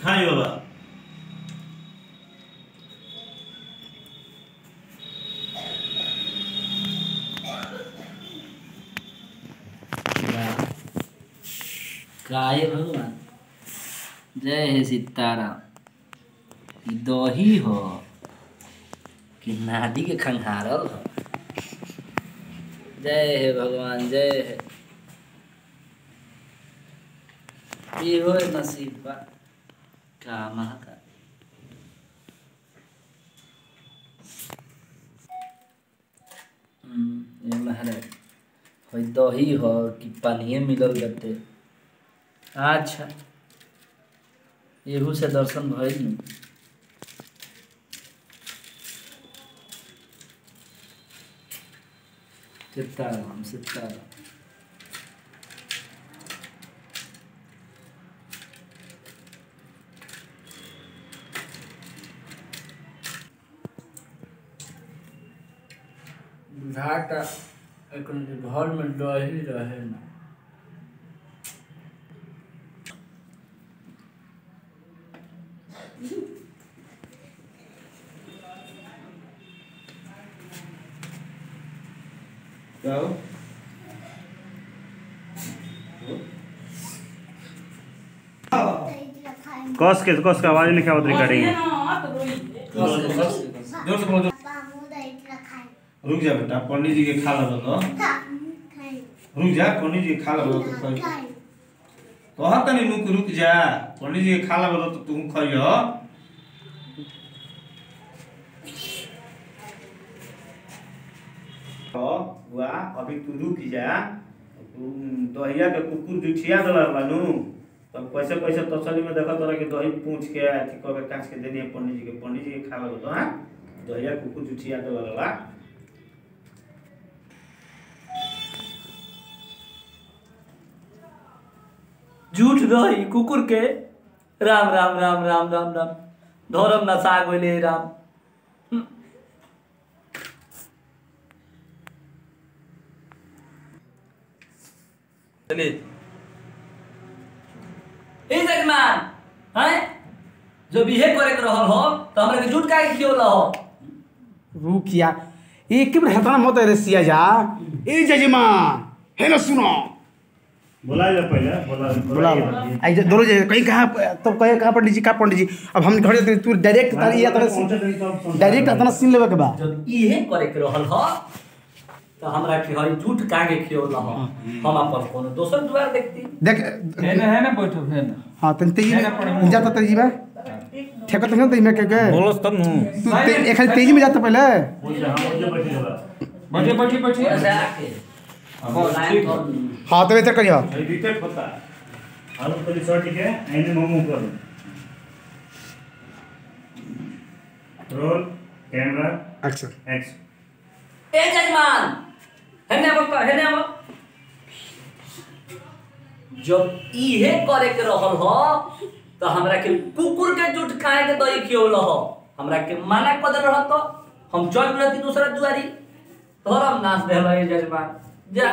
खाई वाला काय भगवान जय हे सीताराम। दही हो कि नादी के खंघारल हो। जय हे भगवान जय हे। ये हो नसीब बा का महाका। ये महाराज हो दही हो कि पानिए मिलल गते। अच्छा एहू से दर्शन भइल न। सीताराम सीताराम। घाटा एक घर में दही रहे ना। कस के आवाज नहीं क्या रिकॉर्डिंग है। रुक जा बेटा पंडित जी के खा लो तो रुक जा पंडित जी के खा लो तो कहत नहीं रुक जा पंडित जी के खा लो तो तुम खाइयो। हुआ अभी तू रुक जा तू दहिया के कुकुर जुठिया दलर बानू तब पैसे तसली में देखा तोरा के दही पूछ के अथी के काट के दे दिए पंडित जी के खा लो तो। हां दहिया कुकुर जुठिया दलर बा। झूठ दही कुकुर के राम राम राम राम राम राम धर्म नशा गइले राम। चलिए ए जगमान हैं जो बिहे करे के रहल हो तो हमरा के झूठ काहे खियोला हो। रुकिया एक बार हतना मत रसिया जा। ए जजमान है ना सुनो बोला ले पहले बोला आई दोनों जे कहीं कहां तब कहे कहां पंडित जी का पंडित जी अब हम घर तू डायरेक्ट या डायरेक्ट अपना सीन लेवे के बा। जब इहे करे के रहल हो तो हमरा के हई झूठ काहे खियोला हो। हम अपन कोनो दोसर द्वार देखती देख है ना बैठो है ना। हां तंते जाता तेजी बा ठेका तो नहीं मैं के बोलस तब नु तू एक खाली तेजी में जाता पहले बैठे ऐसे आके हां तो इधर करियो रिटेक होता आलू पहले शॉट के आईने मोमो कर रोल कैमरा एक्शन ए जजमान हेने अब जब इहे करे के रहल हो तो हमरा के कुकुर के झूठ खाए के दही खियोल हो। हमरा के माना कर दे रहत तो हम चल रहती दूसरा दुआरी धर्म नाश देला ए जजमान जा।